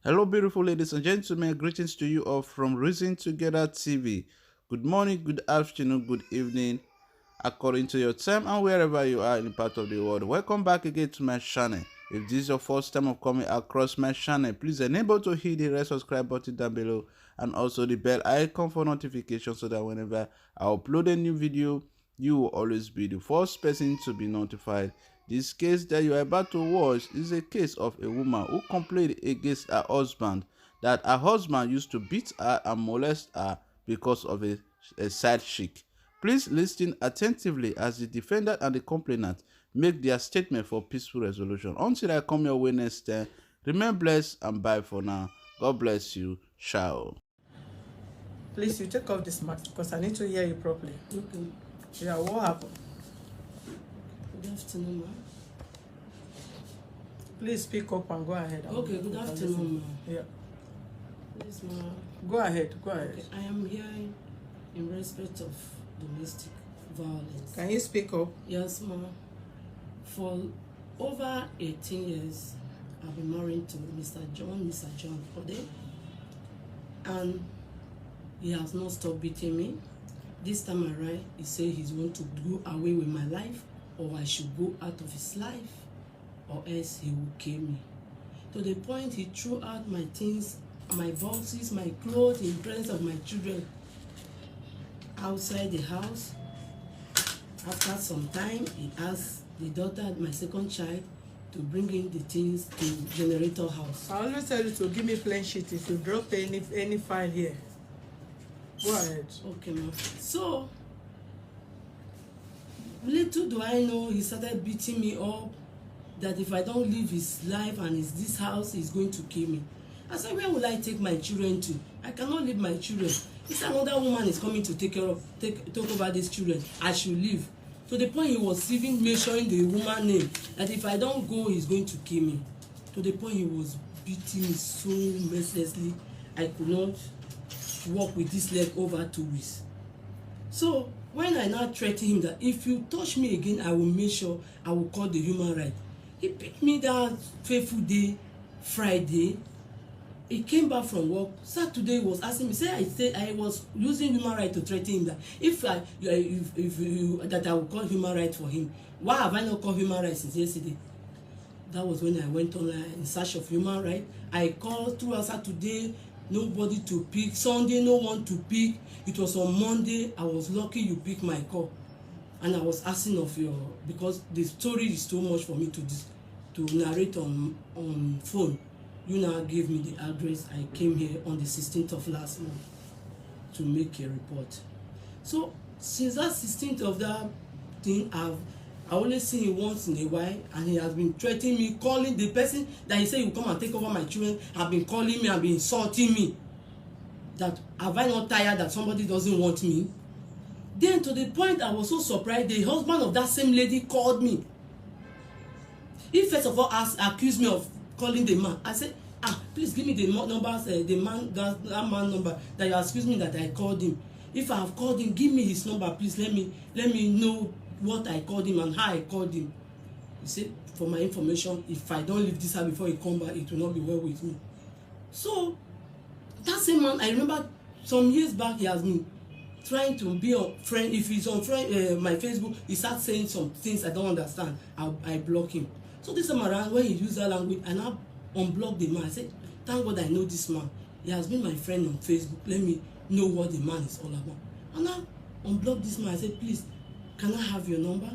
Hello, beautiful ladies and gentlemen. Greetings to you all from Reason Together TV. Good morning, good afternoon, good evening, according to your time and wherever you are in part of the world. Welcome back again to my channel. If this is your first time of coming across my channel, please enable to hit the red subscribe button down below and also the bell icon for notification so that whenever I upload a new video, you will always be the first person to be notified. This case that you are about to watch is a case of a woman who complained against her husband that her husband used to beat her and molest her because of a side chick. Please listen attentively as the defendant and the complainant make their statement for peaceful resolution. Until I come your way next time, remain blessed and bye for now. God bless you. Ciao. Please, you take off this mask because I need to hear you properly. Okay. Yeah, what happened? Good afternoon, ma. Please speak up and go ahead. Okay, good afternoon, ma. Yeah. Yes, ma. Go ahead, go ahead. Okay, I am here in respect of domestic violence. Can you speak up? Yes, ma. For over 18 years, I've been married to Mr. John Ode, and he has not stopped beating me. This time around, he said he's going to go away with my life, or I should go out of his life, or else he will kill me. To the point he threw out my things, my boxes, my clothes in presence of my children outside the house. After some time, he asked the daughter, my second child, to bring in the things to generator house. I always tell you to give me plain sheet if you drop any file here. Go ahead. Okay, ma. So, little do I know, he started beating me up, that if I don't live his life and this house, he's going to kill me. I said, where will I take my children to? I cannot leave my children. He said, another woman is coming to take over these children. I should leave. To the point he was even mentioning the woman name, that if I don't go, he's going to kill me. To the point he was beating me so mercilessly, I could not walk with this leg over 2 weeks. So when I now threatened him that if you touch me again, I will make sure I will call the human right. He picked me that fateful day, Friday. He came back from work. Saturday was asking me, say I was using human right to threaten him that if I will call human right for him. Why have I not called human right since yesterday? That was when I went online in search of human right. I called throughout Saturday, nobody to pick. Sunday, no one to pick. It was on Monday. I was lucky you picked my call, and I was asking of your, because the story is too much for me to narrate on phone. You now gave me the address. I came here on the 16th of last month to make a report. So since that 16th of that thing, I only see him once in a while, and he has been threatening me, calling the person that he said he will come and take over my children, have been calling me and been insulting me. That have I not tired that somebody doesn't want me? Then to the point I was so surprised, the husband of that same lady called me. He first of all accused me of calling the man. I said, please give me the numbers, the man, that man number that you excuse me that I called him. If I have called him, give me his number, please. Let me know what I called him and how I called him. He said, for my information, if I don't leave this house before he come back, it will not be well with me. So that same man, I remember some years back, he has been trying to be a friend. If he's on my Facebook, he starts saying some things I don't understand. I block him. So this time around, when he used that language, I now unblock the man. I said, thank God I know this man. He has been my friend on Facebook. Let me know what the man is all about. And now unblock this man. I said, please, can I have your number?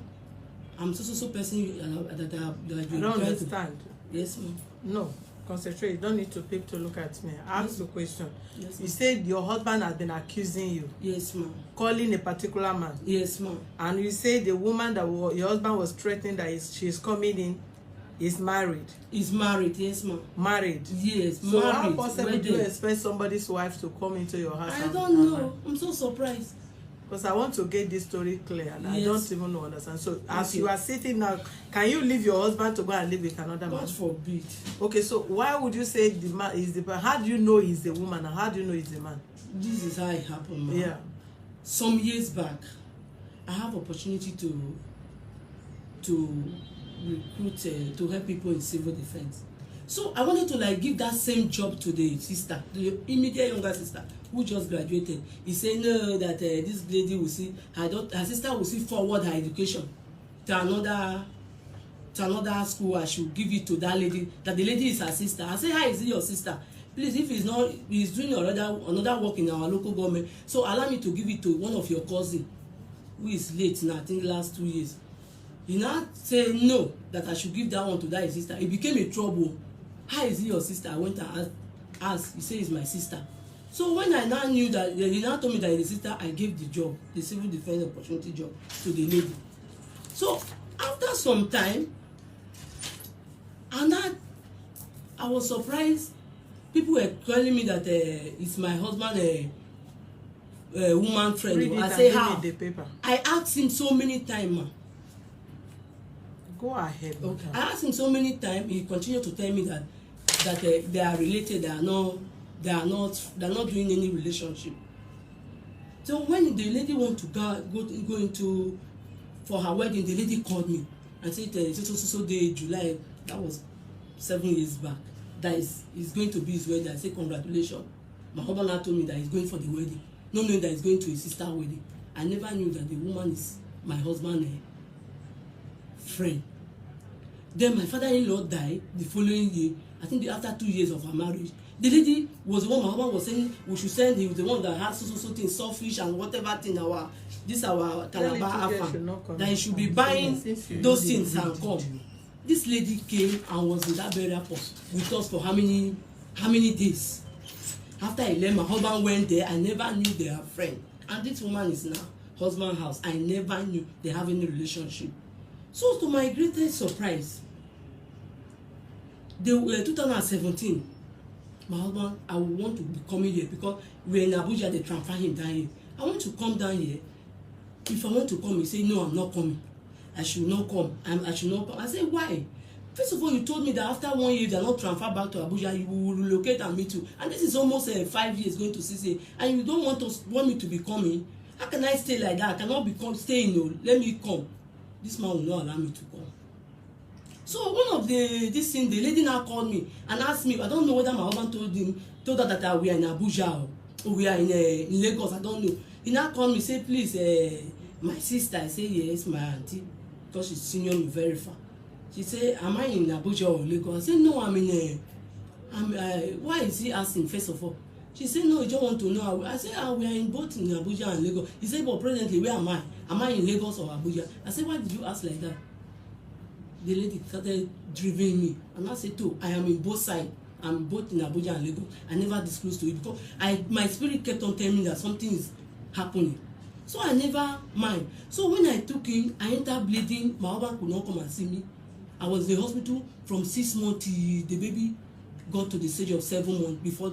I'm so person that I don't understand. Yes, ma'am. No, concentrate. You don't need to peep to look at me. Ask Yes. the question. Yes, You said your husband has been accusing you, yes, ma'am. calling a particular man. Yes, ma'am. And you say the woman that your husband was threatening that she's coming in is married. He's married, yes, ma'am. Married. Yes, So married. how possible do you wedded. expect somebody's wife to come into your house? I don't know. I'm so surprised. Because I want to get this story clear, and I Yes. don't even understand. So as Okay. you are sitting now, can you leave your husband to go and live with another man? God forbid. Okay, so why would you say the man is the man? How do you know he's the woman, and how do you know he's the man? This is how it happened, ma'am. Yeah. Some years back, I have opportunity to recruit to help people in civil defense. So I wanted to like give that same job to the sister, the immediate younger sister who just graduated. He said no, that this lady will see her sister will see forward her education to another school. I should give it to that lady, that the lady is her sister. I say, how is it your sister? Please, if he's not, he's doing another work in our local government, so allow me to give it to one of your cousin who is late now, I think last 2 years. He now say no, that I should give that one to that his sister. It became a trouble. How is it your sister? I went and asked. He said it's my sister. So when I now knew that, he now told me that it's the sister, I gave the job, the civil defense opportunity job, to the lady. So after some time, and I was surprised. People were calling me that it's my husband, woman friend. Read it I say and how? give me the paper. I asked him so many times, ma. Go ahead. Okay. I asked him so many times. He continued to tell me that they are related. They are not doing any relationship. So when the lady want to go into for her wedding, the lady called me and said so day July, that was 7 years back, that is going to be his wedding. I said congratulations. My husband now told me that he's going for the wedding, not knowing that he's going to his sister's wedding. I never knew that the woman is my husband's friend. Then my father-in-law died the following year. I think after 2 years of our marriage. The lady was the one my husband was saying we should send. He was the one that had so things, sawfish and whatever thing our Calabar farm, that he should be buying those things and come. This lady came and was in that burial pot with us for how many days. After I left, my husband went there. I never knew they are friends. And this woman is now husband's house. I never knew they have any relationship. So to my greatest surprise, 2017, my husband, I want to be coming here because we're in Abuja. They transfer him down here. I want to come down here. If I want to come, he say no, I'm not coming. I should not come. I should not come. I say why? First of all, you told me that after 1 year, they are not transferred back to Abuja. You will relocate and meet you. And this is almost 5 years going to 6 years. And you don't want me to be coming. How can I stay like that? I cannot be staying. No, let me come. This man will not allow me to come. So one of the lady now called me and asked me. I don't know whether my husband told her that we are in Abuja or we are in Lagos. I don't know. He now called me, say please, my sister. I say yes, my auntie, because she's senior me very far. She said, am I in Abuja or Lagos? I said no, I'm in. Why is he asking first of all? She said no, you don't want to know. I said we are in both in Abuja and Lagos. He said but presently where am I? Am I in Lagos or Abuja? I said why did you ask like that? The lady started driving me and I said too, I am in both sides. I'm both in Abuja and Lagos. I never disclosed to you because my spirit kept on telling me that something is happening. So I never mind. So when I took him, I entered bleeding. My husband could not come and see me. I was in the hospital from 6 months till the baby got to the stage of 7 months before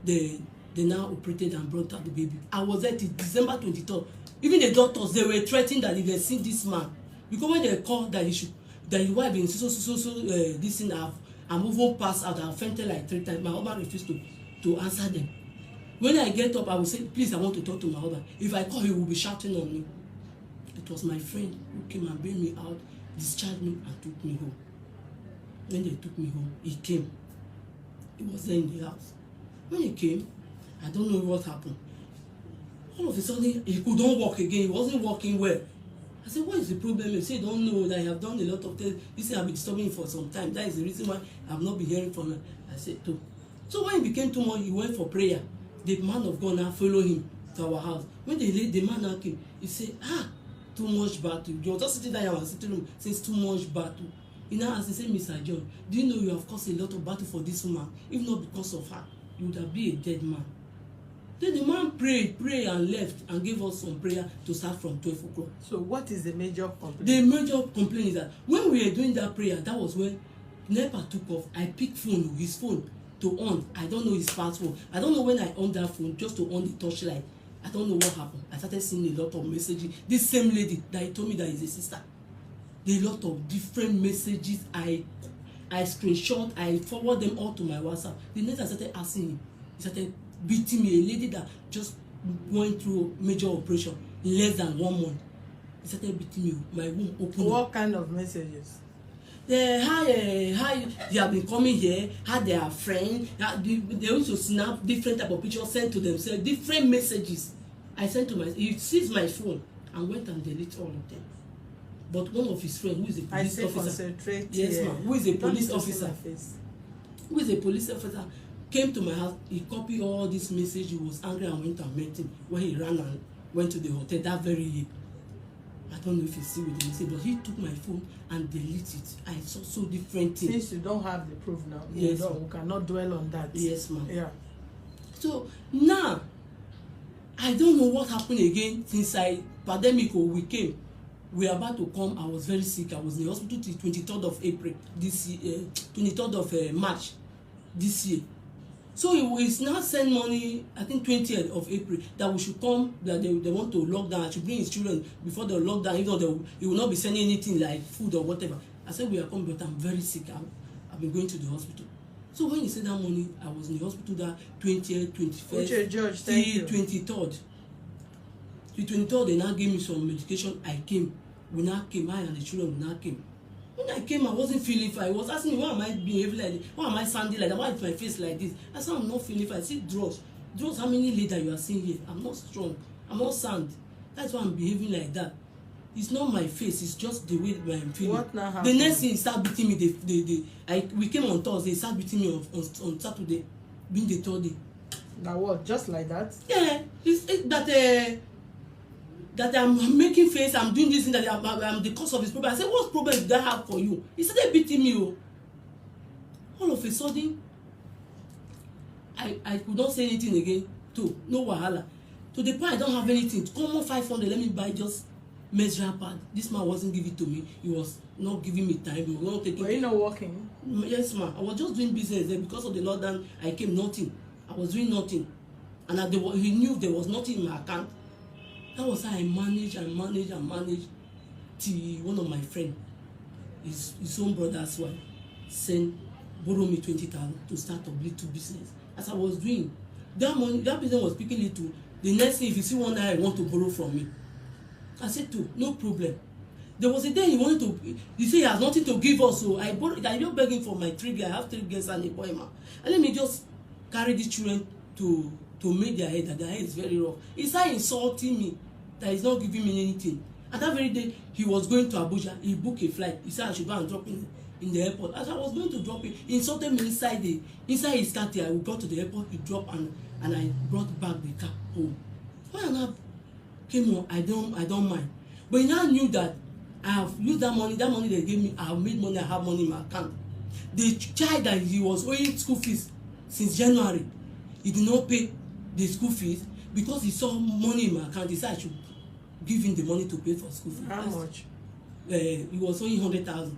they now operated and brought out the baby. I was there till December 23rd. Even the doctors, they were threatening that if they see this man, because when they called that his wife in this thing, I'm even passed out. I've fainted like 3 times. My husband refused to answer them. When I get up, I will say, please, I want to talk to my husband. If I call, he will be shouting on me. It was my friend who came and bring me out, discharged me and took me home. When they took me home, he came. He was there in the house. When he came, I don't know what happened. All of a sudden, he couldn't walk again. He wasn't walking well. I said, what is the problem? He said, don't know that I have done a lot of things. He said, I've been disturbing him for some time. That is the reason why I've not been hearing from him. I said, too. So when it became too much, he went for prayer. The man of God now followed him to our house. When the man now came, he said, too much battle. You were just sitting there in our sitting room, says too much battle. He now asked, he said, Mr. John, do you know you have caused a lot of battle for this woman? If not because of her, you would have been a dead man. Then the man prayed and left and gave us some prayer to start from 12 o'clock. So what is the major complaint? The major complaint is that when we were doing that prayer, that was when NEPA took off. I picked his phone to on. I don't know his password. I don't know when I on that phone just to on the torchlight. I don't know what happened. I started seeing a lot of messages. This same lady that he told me that is a sister. There are a lot of different messages. I screenshot. I forward them all to my WhatsApp. The next I started asking him. He started beating me. A lady that just went through major operation in less than 1 month. He started beating me. My womb opened. What kind of messages? how they have been coming here, how they are friends, they used to snap different type of pictures, send to themselves, different messages. I sent to he seized my phone and went and deleted all of them. But one of his friends, who is a police officer, yes ma'am, who is a police officer, came to my house. He copied all this message. He was angry and went and met him when he ran and went to the hotel that very year. I don't know if you see what they say, but he took my phone and deleted it. I saw so different things. Since you don't have the proof now, yes, we cannot dwell on that. Yes, ma'am. Yeah. So now, I don't know what happened again since pandemic we came. We are about to come. I was very sick. I was in the hospital till 23rd of April this year, 23rd of March this year. So he's now send money, I think 20th of April, that we should come, that they want to lock down. I should bring his children before the lockdown. If not, he will not be sending anything like food or whatever. I said, we are coming, but I'm very sick. I've been going to the hospital. So when he sent that money, I was in the hospital that 20th, 21st, George, thank you. 23rd. The 23rd, they now gave me some medication. I came. We now came. I and the children now came. When I came, I wasn't feeling fine. I was asking me, why am I behaving like this? Why am I sounding like that? Why is my face like this? I said, I'm not feeling fine. I see drugs. Drugs, how many later you are seeing here? I'm not strong. I'm not sound. That's why I'm behaving like that. It's not my face. It's just the way I'm feeling. What now happened? The next thing, he started beating me. We came on Thursday. He started beating me on Saturday, being the third day. Now what? Just like that? Yeah. That I'm making face, I'm doing this thing, that I'm the cause of his problem. I said, what problem did I have for you? He started beating me. All of a sudden, I could not say anything again. Too, no wahala. To the point I don't have anything. Come on, 500, let me buy just measure pad. This man wasn't giving it to me. He was not giving me time. He was not taking. Were you not working? Yes, ma'am. I was just doing business there because of the lockdown. I came nothing. I was doing nothing, and he knew there was nothing in my account. That was how I managed till one of my friends, his own brother's wife, borrow me 20,000 to start a little business. As I was doing, that money, that business was picking little. The next thing, if you see one guy want to borrow from me, I said to, no problem. There was a day he wanted to, he said he has nothing to give us, so I just begging for my 3 girls. I have 3 girls and a boy, man. And let me just carry these children to make their head, that their head is very rough. He started insulting me, that he's not giving me anything. And that very day, he was going to Abuja. He booked a flight. He said I should go and drop in the airport. As I was going to drop it, he insulted me inside his car. I got to the airport, he dropped, and I brought back the car home. When I now came on, I don't mind. But he now knew that I have used that money they gave me, I have made money, I have money in my account. The child that he was owing school fees since January, he did not pay the school fees because he saw money in my account. He said I should give him the money to pay for school fees. How much? He was owing 100,000.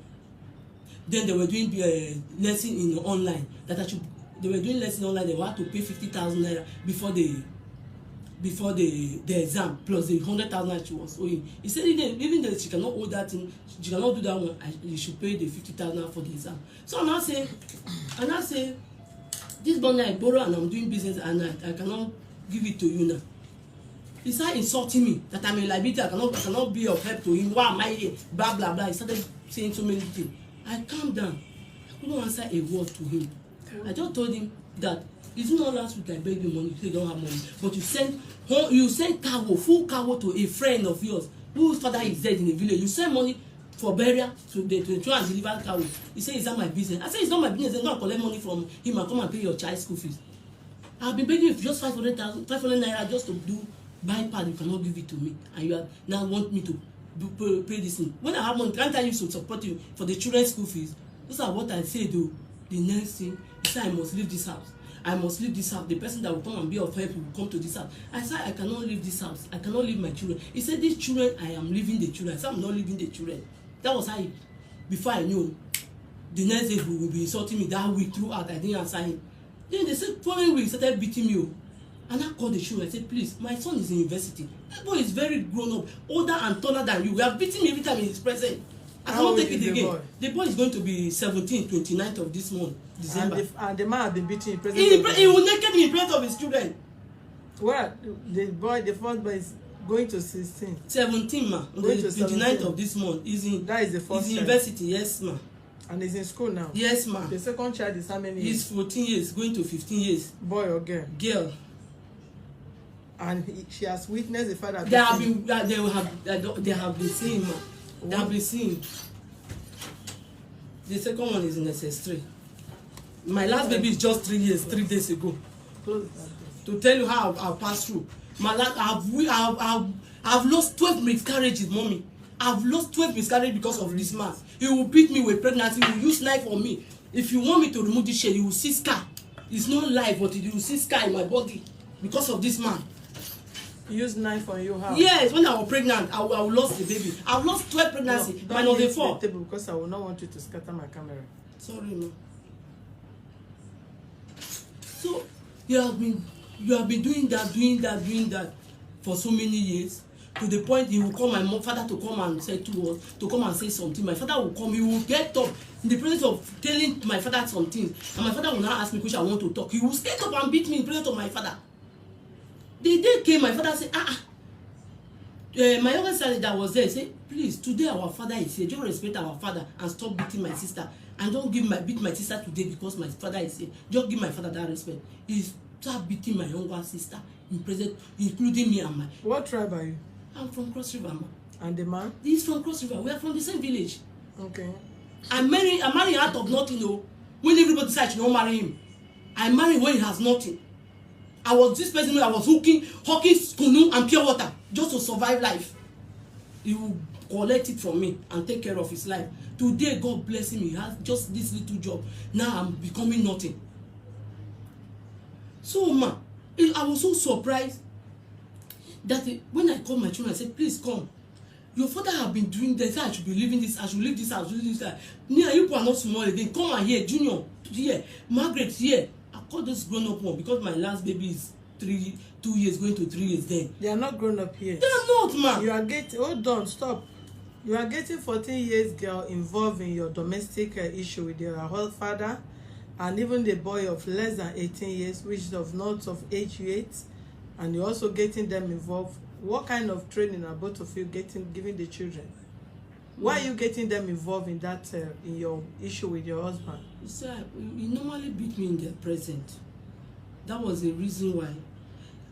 Then they were doing lesson in online. They were doing lesson online. They had to pay 50,000 naira before the exam, plus the 100,000 she was owing. He said even though she cannot owe that thing, she cannot do that one, you should pay the 50,000 for the exam. So I now say, this money I borrow and I'm doing business and I cannot give it to you now. He started insulting me that I'm a liability. I cannot be of help to him. Why am I here? Blah blah blah. He started saying so many things. I calmed down. I couldn't answer a word to him. I just told him that it's not last week I begged you money. You say you don't have money, but you send cargo, full cargo to a friend of yours whose father is dead in the village. You send money for burial to try and deliver cargo. He said, is that my business? I said, it's not my business. Don't collect money from him and come and pay your child school fees. I've been begging you just 500 naira just to do buy pad. You cannot give it to me, and you now want me to pay this thing. When I have money, can't I use to support you for the children's school fees? Those are what I say though. The next thing, he said, I must leave this house. I must leave this house. The person that will come and be of help will come to this house. I said, I cannot leave this house. I cannot leave my children. He said, these children, I am leaving the children. I said, I'm not leaving the children. That was how before I knew, the next day he will be insulting me that week throughout. I didn't answer him. Then they said, following week, he started beating me. And I called the children. I said, please, my son is in university. That boy is very grown up, older and taller than you. We are beating me every time he is present. I cannot take it again. The boy is going to be 17, 29th of this month, December. And the man has been beating in presence. He will naked in front of his children. Well, the first boy is going to 16. 17, ma. On the 29th of this month. That is the first. He's in university, yes, ma. And he's in school now. Yes, ma. The second child is how many He's years? 14 years, going to 15 years. Boy or girl? Girl. And she has witnessed the father. They have been seen, ma. They have been seen. The second one is in SS3. My last baby is just 3 years, 3 days ago. Close that. To tell you how I've passed through. My last, I've lost 12 miscarriages, mommy. I've lost 12 miscarriages because of this man. He will beat me with pregnancy. He will use knife on me. If you want me to remove this shade, you will see scar. It's not live, but you will see scar in my body because of this man. Use knife on you how? Yes, when I was pregnant, I lost the baby. I've lost 12 pregnancy, minus the 4. Because I will not want you to scatter my camera. Sorry, no. So you have been doing that for so many years, to the point he will call my father to come and say to us, to come and say something. My father will come, he will get up in the presence of telling my father something, and my father will now ask me question I want to talk. He will stand up and beat me in the presence of my father. The day came, my father said, my younger son that was there said, please, today our father is here. Just respect our father and stop beating my sister. And don't beat my sister today because my father is here. Just give my father that respect. He started beating my younger sister in present, including me and my. What tribe are you? I'm from Cross River, ma. And the man? He's from Cross River. We are from the same village. Okay. I marry out of nothing, though. When everybody decides to not marry him, I marry when he has nothing. I was this person, I was hawking kunu and pure water just to survive life. He will collect it from me and take care of his life. Today, God bless him. He has just this little job. Now I'm becoming nothing. So, ma, I was so surprised that when I called my children, I said, please come. Your father have been doing this. I should be leaving this. I should leave this house. Leave this house. Nia, you are not small again. Come and here, Junior. Here, Margaret. Here. I call this grown-up one because my last baby is 2 years, going to 3 years. Then they are not grown up here. They are not, ma. You are getting. Hold on, stop. You are getting 14 years girl involved in your domestic issue with your whole father, and even the boy of less than 18 years, which is of not of age yet, and you're also getting them involved. What kind of training are both of you giving the children? Why are you getting them involved in that in your issue with your husband? You see, he normally beat me in their present. That was the reason why.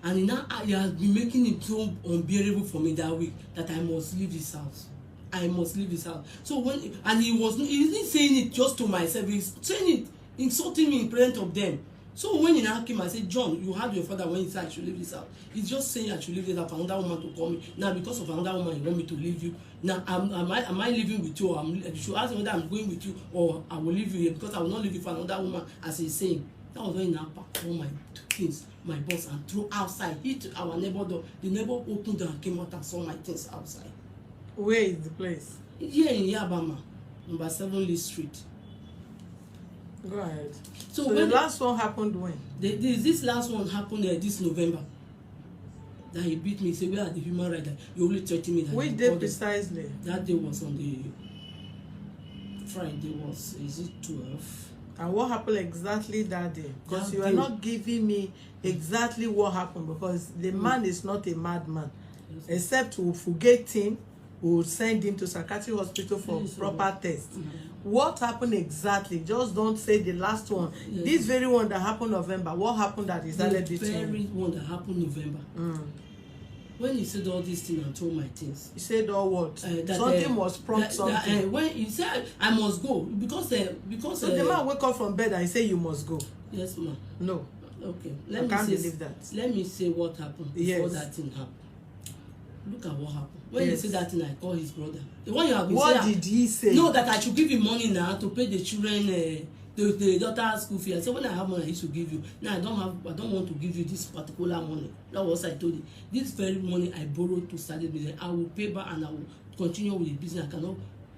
And now he has been making it so unbearable for me that week that I must leave this house. I must leave this house. So he isn't saying it just to myself. He's saying it, insulting me in presence of them. So when he now came, I said, John, you had your father when he said I should leave this house. He's just saying I should leave this house for another woman to call me. Now because of another woman, you want me to leave you. Now am I leaving with you, or you should ask me whether I'm going with you or I will leave you here, because I will not leave you for another woman, as he's saying. That was when he now packed all my things, my boss, and threw outside. Hit our neighbor door. The neighbor opened door and came out and saw my things outside. Where is the place? Here in Yabama, number 7 Lee Street. Go ahead. So the last one happened when? This last one happened this November. That he beat me. He said, where are the human rights? You only threatened me. That which day precisely? That day was on the Friday. Is it 12? And what happened exactly that day? Because you are not giving me exactly what happened, because the man is not a madman. Yes. Except to forget him, we will send him to psychiatric hospital for proper test. What happened exactly? Just don't say the last one. Yes. This very one that happened November. What happened that is that the very one that happened November. When he said all these things and told my things. He said all what? Something was prompt something. When he said I must go because so the man wake up from bed and he say you must go. Yes, ma'am. No. Okay. I can't believe that. Let me say what happened before that thing happened. Look at what happened. When he said that thing, I called his brother. The one you have been saying. What did he say? No, that I should give him money now to pay the children, the daughter's school fee. I said, when I have money, I used to give you. Now I don't want to give you this particular money. That was what I told you. This very money I borrowed to start the business. I will pay back and I will continue with the business. I cannot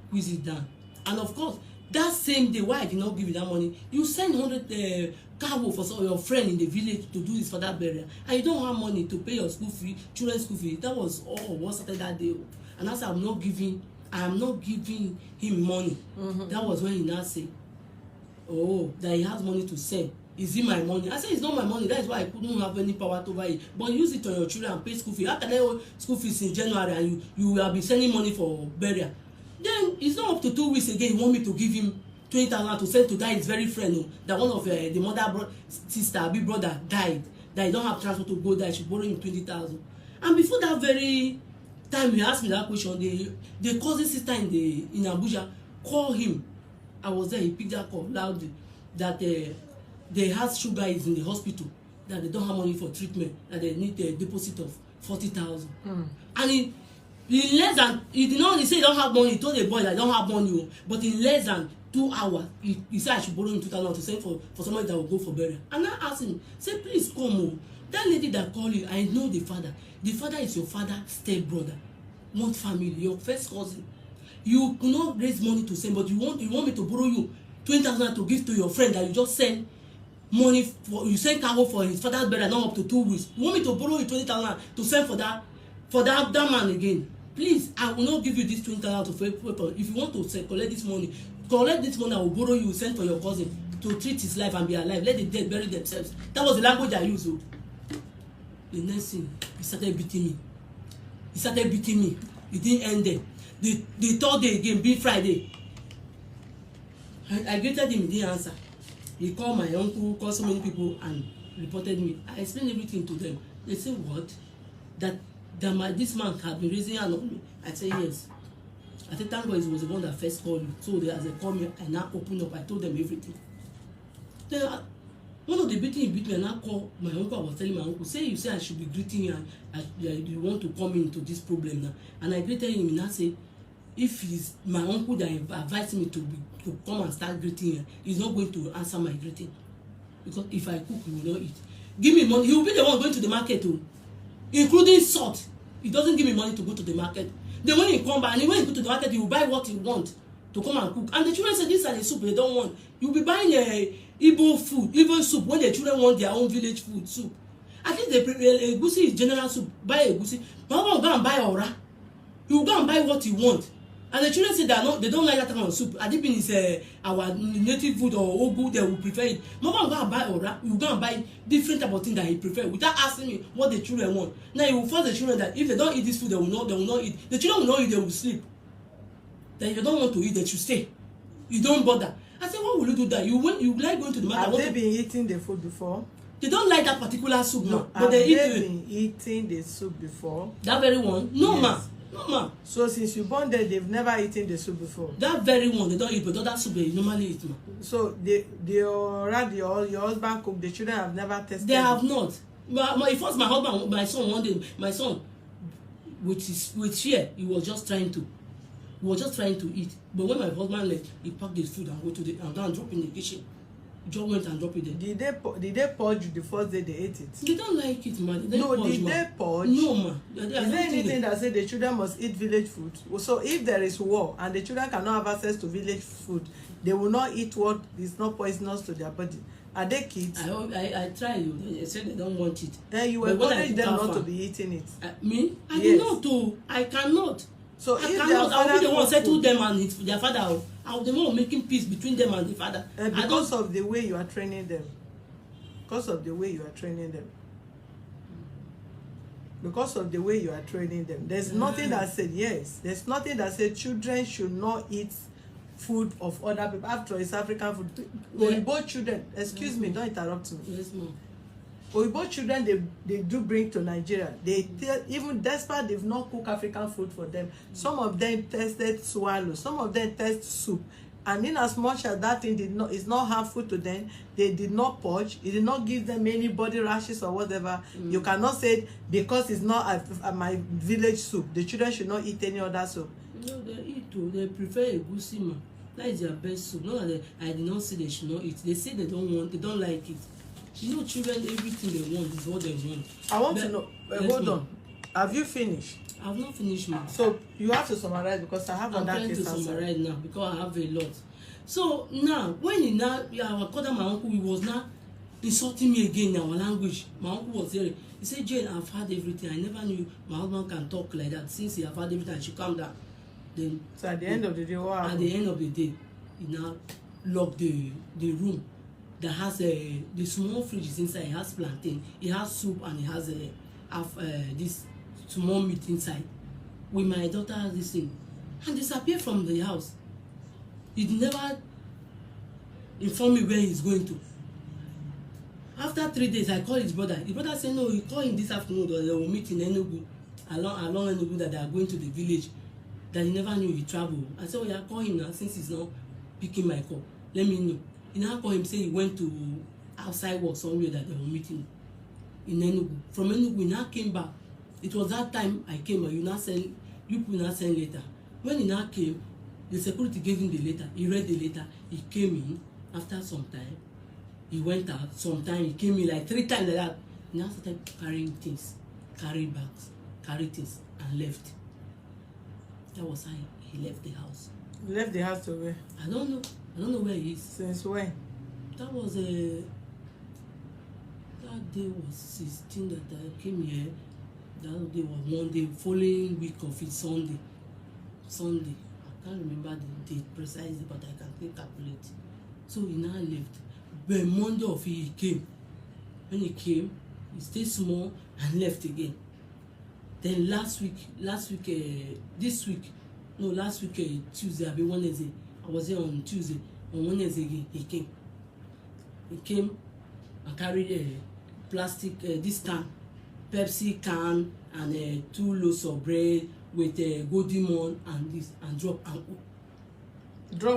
squeeze it down. And of course, that same day, why I did not give you that money, you send 100 cargo for your friend in the village to do his father burial, and you don't have money to pay your school fee, children's school fee. That was all what started that day. And as I am not giving him money. That was when he now said, oh, that he has money to send. Is it my money? I said, it's not my money. That is why I couldn't have any power over it. But use it on your children and pay school fee. After that school fees in January, and you have been sending money for burial. Then it's not up to 2 weeks again. You want me to give him 20,000 to send to that his very friend that one of the mother sister big brother died, that he don't have transport to go there, she borrow him 20,000. And before that very time he asked me that question, the cousin sister in Abuja call him. I was there, he picked that call loudly that they have sugar is in the hospital, that they don't have money for treatment, that they need a deposit of 40,000. And in less than, he did not, he said he don't have money, he told the boy that I don't have money, but in less than 2 hours he said I should borrow him 2,000 to send for somebody that will go for burial. And I asked him, say please come that lady that call you, I know the father is your father's step brother, one family, your first cousin. You could not raise money to send, but you want me to borrow you 20,000 to give to your friend that you just send money for, you send cargo for his father's burial not up to 2 weeks. You want me to borrow you 20,000 to send for that man again? Please, I will not give you this 20,000 to pay. If you want to collect this money, I will borrow you, send for your cousin to treat his life and be alive. Let the dead bury themselves. That was the language I used. The next thing, he started beating me. It didn't end there. The third day again, being Friday, I greeted him, he didn't answer. He called my uncle, called so many people and reported me. I explained everything to them. They said, what? That this man had been raising hand on me. I said, yes. I said, thank God he was the one that first called you. So as they called me, I now opened up. I told them everything. Then one of the beating he beat me, and I called my uncle. I was telling my uncle, you say I should be greeting you, and you want to come into this problem now. And I greeted him, and I said, if he's my uncle that advised me to come and start greeting him, he's not going to answer my greeting. Because if I cook, he will not eat. Give me money. He will be the one going to the market too, including salt. He doesn't give me money to go to the market. Then when he come back, and when he go to the market, he will buy what he want to come and cook. And the children say, this are the soup they don't want. You will be buying Igbo food, Igbo soup, when the children want their own village food soup. At least they prepare egusi is general soup. Buy egusi. My mom will go and buy ora. He will go and buy what he want. And the children say they don't like that kind of soup. Adipin is our native food or ogu, they will prefer it. Mama will go and buy ora. You will go and buy different type of thing that he prefer without asking me what the children want. Now you will force the children that if they don't eat this food, they will not eat. The children will not eat, they will sleep. Then if you don't want to eat, they should stay. You don't bother. I said, what will you do that? You like going to the market? Have they been eating the food before? They don't like that particular soup, no. But they been eating the soup before? That very one? No, yes. No, ma. So since you born there, they've never eaten the soup before? That very one, they don't eat, but that soup they normally eat, ma. So your husband cook, the children have never tested? They have not. But it was my husband, my son one day, my son, with fear, he was just trying to eat. But when my husband left, he packed his food and go and drop in the kitchen. John went and dropped it there. Did they purge the first day they ate it? They don't like it, man. They purge? No, ma. Is there anything that says the children must eat village food? So if there is war and the children cannot have access to village food, they will not eat what is not poisonous to their body. Are they kids? I tried. They said they don't want it. Then you encourage them not to be eating it. Me? I did not do. I cannot. So I cannot. I will be the one settle them and their father. I will be the one making peace between them and the father. Because of the way you are training them. Because of the way you are training them. Because of the way you are training them. There's nothing that said yes. There's nothing that said children should not eat food of other people. After all, it's African food. Oyibo children, excuse me, don't interrupt me. Yes, ma'am. Oyibo children, they do bring to Nigeria. They even despite they've not cooked African food for them. Some of them tested swallow. Some of them test soup. And in as much as that thing is not harmful to them, they did not purge. It did not give them any body rashes or whatever. You cannot say because it's not my village soup, the children should not eat any other soup. No, they eat too. They prefer egusi, ma. That is their best soup. No, I did not say they should not eat. They say they don't like it. You know, children, everything they want is what they want. I want to know. Hold on. Have you finished? I have not finished, ma. So you have to summarize because I have I'm another trying case. to summarize now because I have a lot. So now, when I called my uncle, he was now insulting me again in our language. My uncle was there. He said, Jane, I've had everything. I never knew my husband can talk like that. Since he have had everything, she calm down. Then So at the end of the day, what happened? At the end of the day, he now locked the room that has the small fridge is inside. It has plantain, it has soup, and it has this small meat inside. With my daughter this thing, and disappear from the house. It never inform me where he's going to. After 3 days, I called his brother. His brother said, no, he called him this afternoon that they will meet in Enugu, along Enugu, that they are going to the village, that he never knew he traveled. I said, oh yeah, call him now, since he's not picking my call. Let me know. He now called him, say he went to outside work somewhere that they were meeting in Enugu. From Enugu, he now came back. It was that time I came, you people now send letter. When he now came, the security gave him the letter. He read the letter. He came in. After some time, he went out. Sometime he came in like 3 times like that. He now started carrying things, carry bags, carry things, and left. That was how he left the house. Left the house to where? I don't know. I don't know where he is. Since when? That was that day was 16 that I came here. That day was Monday, following week of it, Sunday. I can't remember the date precisely, but I can still calculate. So he now left. But Monday of it, he came. When he came, he stayed small and left again. Then last week, Tuesday, I mean Wednesday. I was there on Tuesday. On Wednesday again, he came. He came and carried a plastic, this can, Pepsi can, and 2 loaves of bread with golden mon and this, and drop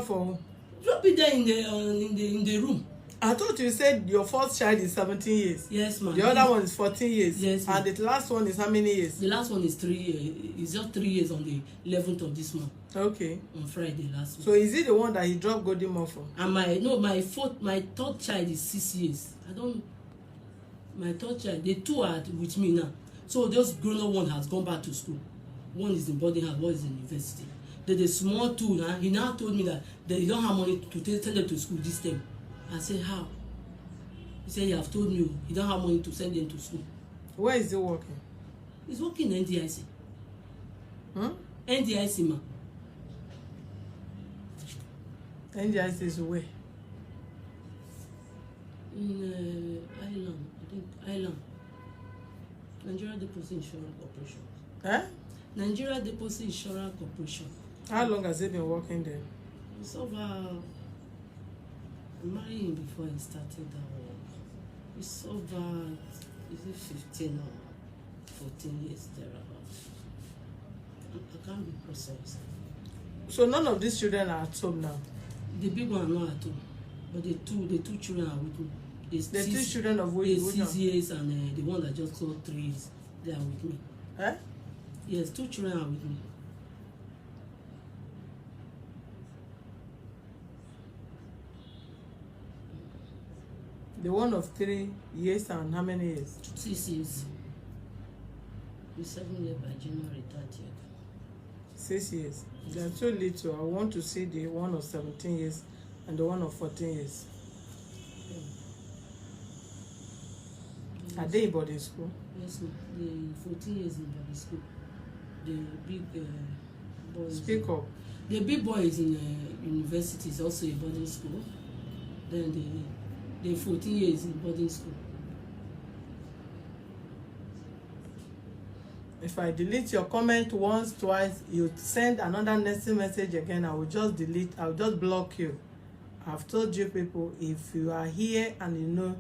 For who? Drop it there in the room. I thought you said your first child is 17 years. Yes, ma'am. The other one is 14 years. Yes, ma'am. And the last one is how many years? The last one is 3 years. It's just 3 years on the 11th of this month. Okay. On Friday last week. So is it the one that he dropped golden mon for? And my 3rd child is 6 years. I don't. My 3rd child, the 2 are with me now. So those grown-up one has gone back to school. One is in boarding house, one is in university. The small 2 now, he now told me that they don't have money to send them to school this time. I said, how? He said, you have told me you don't have money to send them to school. Where is he working? He's working in NDIC. Hmm? NDIC, ma. NDIC is where? In Ireland, I think Ireland. Nigeria Deposit Insurance Corporation. Eh? Nigeria Deposit Insurance Corporation. How long has he been working there? It's over. I married him before he started that work. It's over, is it 15 or 14 years thereabouts? I can't be precise. So none of these children are at home now? The big one are not at home, but the two children are with me. The 2 children of which? 6 years and the one that just got 3 years, they are with me. Eh? Yes, 2 children are with me. The one of 3 years and how many years? 6 years. It's 7 years by January 30th. 6 years. They are too little. I want to see the one of 17 years and the one of 14 years. Are they in boarding school? Yes, ma'am. The 14 years in boarding school. The big boy. Speak up. The big boy is in university, is also in boarding school. Then the 14 years in boarding school. If I delete your comment once, twice, you send another next message again, I will just delete, I will just block you. I've told you people, if you are here and you know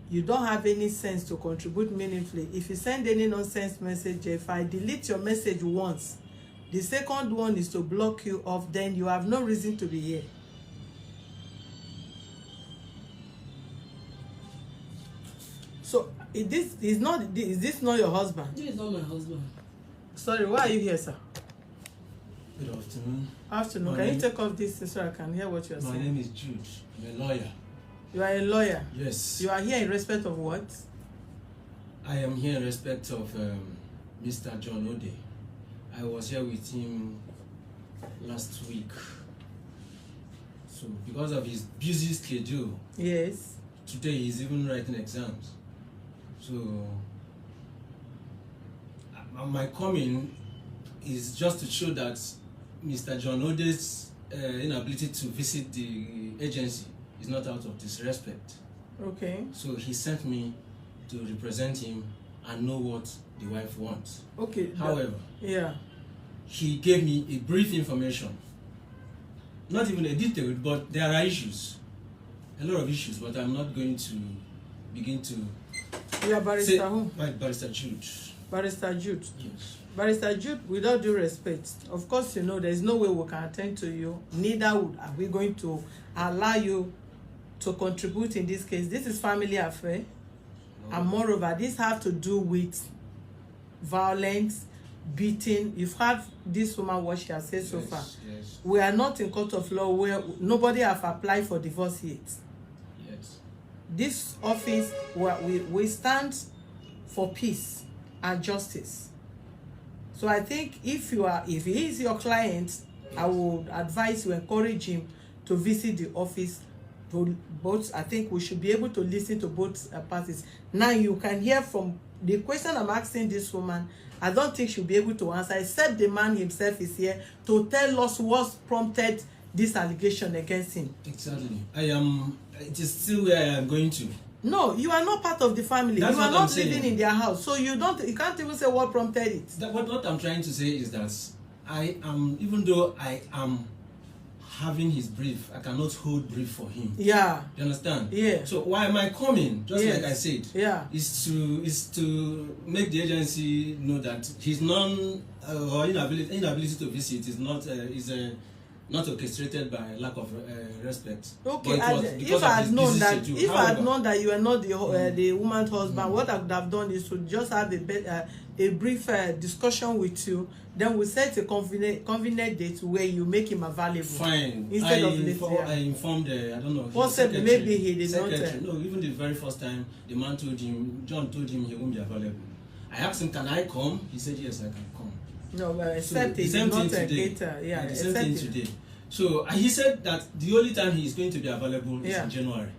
you don't have any sense to contribute meaningfully, if you send any nonsense message, if I delete your message once, the second one is to block you off, then you have no reason to be here. So is this not your husband? This is not my husband. Sorry, why are you here, sir? Good afternoon. Afternoon. Can you take off this so I can hear what you are saying? My name is Jude. I'm a lawyer. You are a lawyer. Yes. You are here in respect of what? I am here in respect of Mr. John Ode. I was here with him last week. So because of his busy schedule, Yes. today he's even writing exams. So my coming is just to show that Mr. John Ode's inability to visit the agency is not out of disrespect. Okay. So he sent me to represent him and know what the wife wants. Okay. However, Yeah. he gave me a brief information, not even a detailed, but there are issues. a lot of issues, but I'm not going to begin to You are Barrister who? Right, Barrister Jude. Barrister Jude. Yes. Barrister Jude, with all due respect, of course, you know, there's no way we can attend to you. Neither would are we going to allow you to contribute in this case. This is family affair. No. And moreover, this have to do with violence, beating. You've heard this woman what she has said so far. Yes. We are not in court of law where nobody have applied for divorce yet. Yes. This office, we stand for peace and justice. So I think if he is your client, I would advise you, encourage him to visit the office. Both, I think we should be able to listen to both parties. Now you can hear from the question I'm asking this woman. I don't think she'll be able to answer, except the man himself is here to tell us what prompted this allegation against him. Exactly. It is still where I am going to. No, you are not part of the family. That's you are what I'm not living saying. in their house, so you can't even say what prompted it. What I'm trying to say is that I am, even though I am having his brief, I cannot hold brief for him. Yeah. You understand? Yeah. So why am I coming? Just Yes. like I said. Yeah. Is to make the agency know that his inability to visit is not orchestrated by lack of respect. Okay, But it was and because if I of had his known busy that, schedule. if I had However, known that you were not the woman's husband, what I would have done is to just have a brief discussion with you. Then we set a convenient date where you make him available. fine. Instead of I informed I don't know. his Possibly, secretary. maybe he did not, Secretary. No, even the very first time the man John told him he won't be available. I asked him, can I come? He said yes, I can come. No, but except the he same did not thing today. cater. Yeah, And the same except thing it- today. So he said that the only time he is going to be available is Yeah. in January.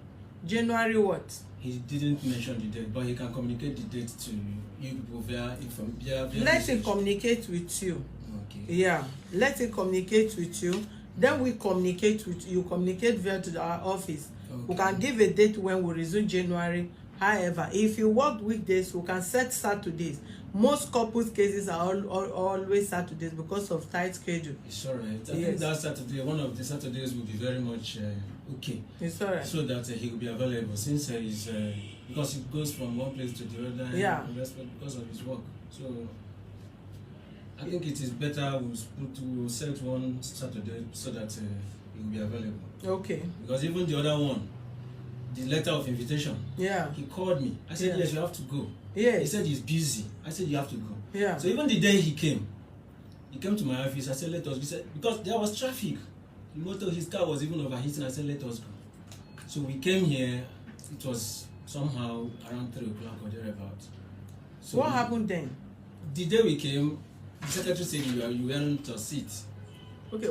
January what? He didn't mention the date, but he can communicate the date to you people via Let him message. communicate with you. Okay. Yeah, let him communicate with you. Then we communicate with you. Communicate via to our office. We Okay. can give a date when we resume January. However, if you work weekdays, we can set Saturdays. Most couples cases are always Saturdays because of tight schedule. It's alright. I Yes. think that Saturday, one of the Saturdays will be very much okay. It's alright. So that he will be available since he's because he goes from one place to the other. Yeah. Because of his work. So I think it is better we'll set one Saturday so that he will be available. Okay. Because even the other one, the letter of invitation, Yeah. he called me. I said Yeah. yes, you have to go. He Yes. said he's busy. I said you have to go. Yeah. So even the day he came to my office. I said let us. He said because there was traffic. The motor, his car was even overheating. I said let us go. So we came here. It was somehow around 3 o'clock or thereabout. So What happened then? The day we came, the secretary said you weren't a seat. Okay.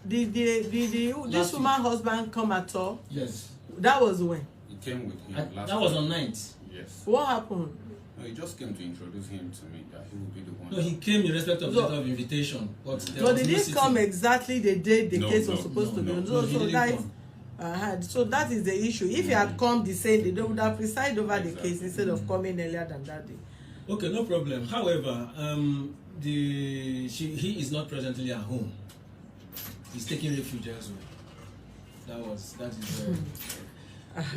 Did this Last week. woman husband come at all? Yes. That was when? He came with him last That was week. on 9th. Yes. What happened? No, he just came to introduce him to me that he would be the one. No, he came in respect of So- letter of invitation, but there So was did no he sitting. come exactly the day the No, case no, was supposed to be? no, No, he So didn't that is come. so that is the issue. If he had come the same day, they would have presided over the Exactly. case instead of coming earlier than that day. Okay, no problem. However, he is not presently at home. He's taking refuge elsewhere. That is.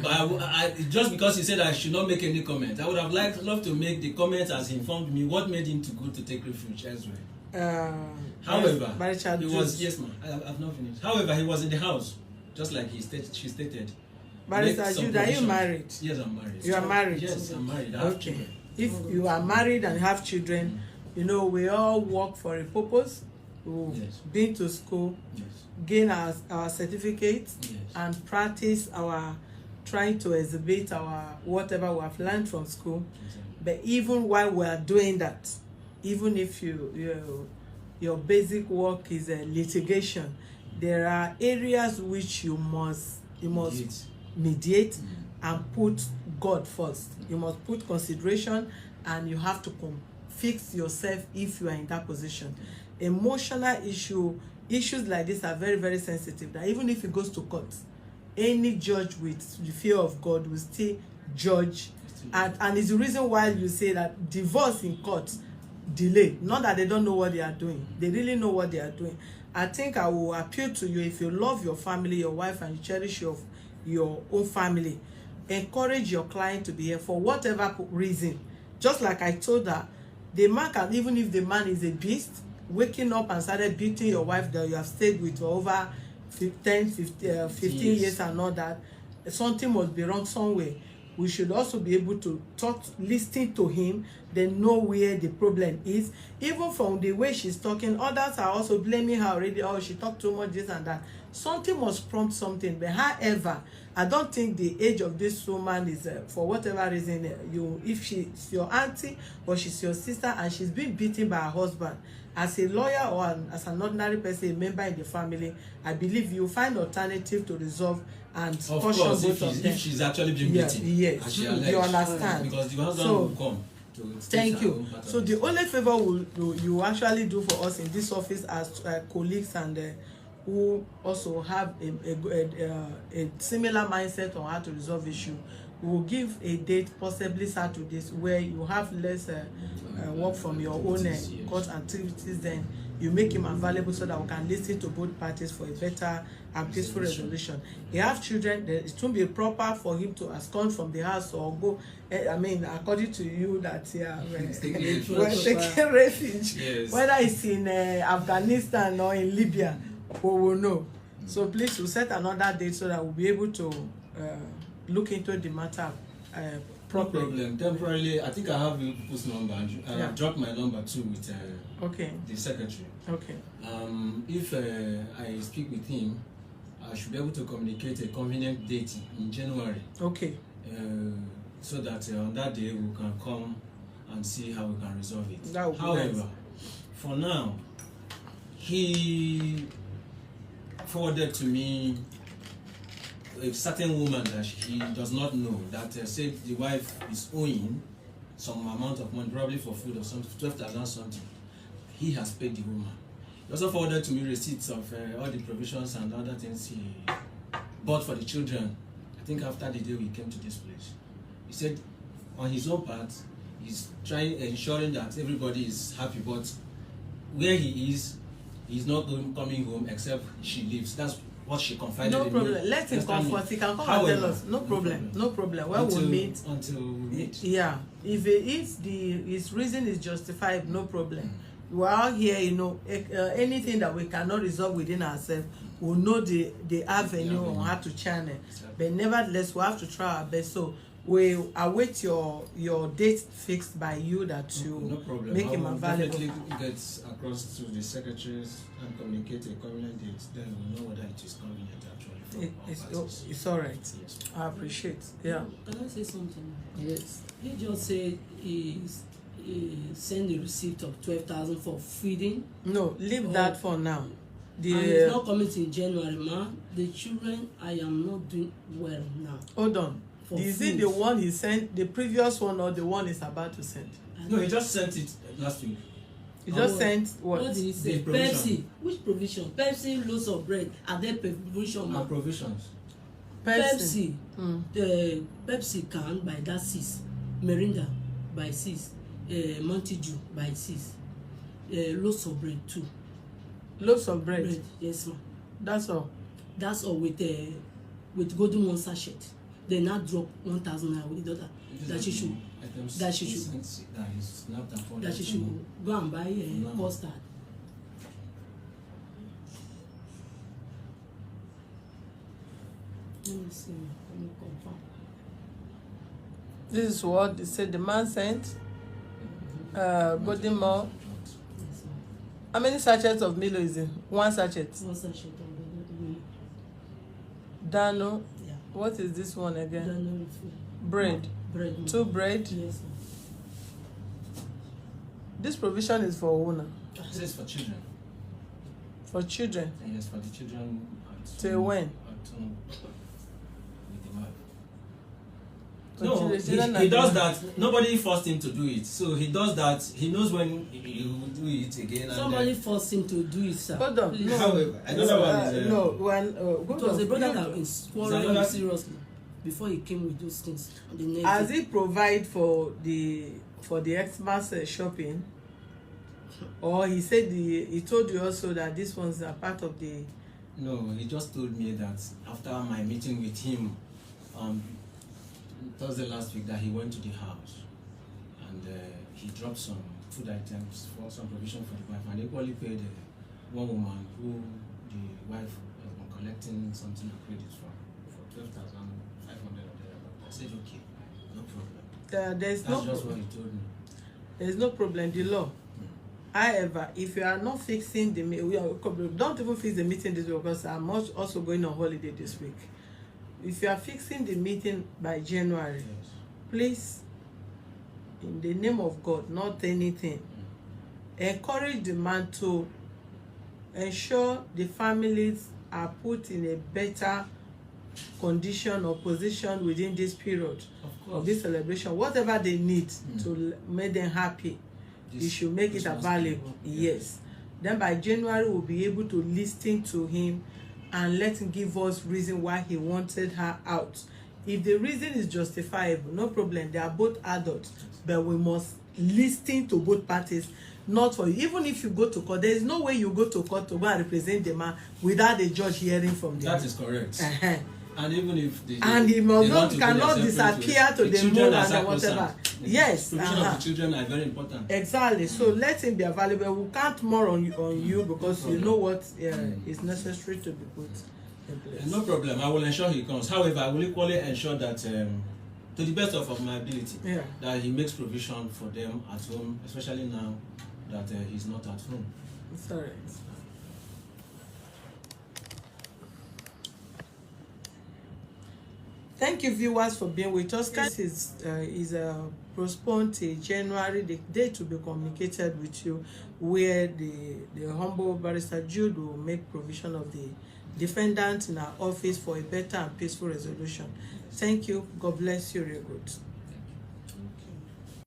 But I just because he said I should not make any comment, I would have loved to make the comment as he informed me what made him to go to take refuge elsewhere. However, he was yes, ma'am. I've not finished. However, he was in the house, just like she stated. Barrister Make some Jude, are you provision. married? Yes, I'm married. You are married? Yes, I'm married. I have Okay. children. If you are married and have children, you know we all work for a purpose. We've Yes. been to school, Yes. gain our certificates, Yes. and practice trying to exhibit our whatever we have learned from school. Exactly. But even while we are doing that, even if your basic work is litigation, there are areas which you must mediate and put God first. You must put consideration, and you have to fix yourself if you are in that position. Emotional issues like this are very, very sensitive. That even if it goes to court, any judge with the fear of God will still judge, and it's the reason why you say that divorce in court delay. Not that they don't know what they are doing; they really know what they are doing. I think I will appeal to you, if you love your family, your wife, and you cherish your own family. Encourage your client to be here for whatever reason. Just like I told her, the man can, even if the man is a beast, waking up and started beating your wife that you have stayed with for over 15 years and all that, something must be wrong somewhere. We should also be able to listen to him, then know where the problem is. Even from the way she's talking, others are also blaming her already. Oh, she talked too much, this and that. Something must prompt something. But however, I don't think the age of this woman is, for whatever reason, if she's your auntie or she's your sister and she's been beaten by her husband, as a lawyer or as an ordinary person, a member in the family, I believe you find alternative to resolve and of caution course, both of them. if she's actually being beaten, yes, as she you alleged, understand. because the husband So, will come to thank you. So the only favor you actually do for us in this office as colleagues and who also have a similar mindset on how to resolve issue, we will give a date, possibly Saturdays, where you have less work from your own court activities. Then you make him available so that we can listen to both parties for a better and peaceful resolution. You have children, it won't be proper for him to abscond from the house or go. I mean, according to you, that we're taking refuge, yes. Whether it's in Afghanistan or in Libya, we will know. So please, we'll set another date so that we'll be able to look into the matter properly. No problem. Temporarily, I think I have you people's number. I have dropped my number too with the secretary. Okay. If I speak with him, I should be able to communicate a convenient date in January. Okay. So that on that day we can come and see how we can resolve it. That would be However, nice. for now, he forwarded to me a certain woman that he does not know that said the wife is owing some amount of money, probably for food or something, 12,000 something. He has paid the woman. He also forwarded to me receipts of all the provisions and other things he bought for the children. I think after the day we came to this place, he said on his own part he's ensuring that everybody is happy, but where he is, he's not coming home except she leaves. That's what she confided in me. No problem. Let him comfort. He can come and tell us. No problem. No problem. When we meet. Until we meet. Yeah. If his reason is justified, no problem. We are here, anything that we cannot resolve within ourselves, we'll know the avenue on how to channel. But nevertheless, we have to try our best. So we await your date fixed by you that you make him available. Definitely get across to the secretaries and communicate a convenient date. Then we'll know whether it is convenient actually. It's all right. Yes. I appreciate. Yeah. Can I say something? Yes. He just said he sent the receipt of 12,000 for feeding. No, leave that for now. And it's not coming in January, ma. The children, I am not doing well now. Hold on. Is it the one he sent, the previous one, or the one he's about to send? No, he just sent it last week. He just sent what? What did he say? Pepsi. Which provision? Pepsi, loaves of bread. Are there provision? And provisions. Pepsi. The Pepsi can by that 6. Mirinda by 6. Monty Dew by 6. Loaves of bread 2. Loaves of bread. Yes, ma'am. That's all. That's all with golden one sachet. They now drop 1,000 naira with the daughter that she should go and buy custard. Let me see. Let me confirm. This is what they said the man sent. Golden Mall. Yes, ma'am. How many sachets of Milo is in? 1 sachet. 1 sachet of Dano. yeah. What is this one again? Dano refill. Bread. Bread. Ma'am. 2 bread. Yes, ma'am. This provision is for owner. This is for children. For children. Yes, for the children. Till when? No, he does that. Nobody forced him to do it. So he does that. He knows when he will do it again. Somebody forced him to do it, sir. Hold on. Please. No. However, another one is no. When It was a brother that was quarreling him seriously before he came with those things. The next has day. he provide for the Xmas shopping, or he said he told you also that this ones are part of the No, he just told me that after my meeting with him Thursday last week, that he went to the house and he dropped some food items for some provision for the wife, and equally paid one woman who the wife has been collecting something of credit for 12,500. I said, okay, no problem. There's That's no just what he told me. There's no problem. The law. However, if you are not fixing the don't even fix the meeting this week, because I'm also going on holiday this week. If you are fixing the meeting by January, Yes. please, in the name of God, not anything, encourage the man to ensure the families are put in a better condition or position within this period of this celebration. Whatever they need to make them happy, you should make it available. Yes. Then by January, we'll be able to listen to him and let him give us reason why he wanted her out. If the reason is justifiable, no problem. They are both adults, but we must listen to both parties. Not for you. Even if you go to court, there is no way you go to court to go and represent the man without the judge hearing from them. That is correct. And even if they he must they not want to cannot be disappear to the moon children are and whatever. sacrosanct. Yes. Provision of the children are very important. Exactly. So let him be available. We can't more on you because you know what is necessary to be put in place. No problem. I will ensure he comes. However, I will equally ensure that, to the best of my ability, that he makes provision for them at home, especially now that he's not at home. It's all right. Thank you, viewers, for being with us. This is postponed till January. The date will be communicated with you, where the humble barrister Jude will make provision of the defendant in our office for a better and peaceful resolution. Thank you. God bless you. Real good.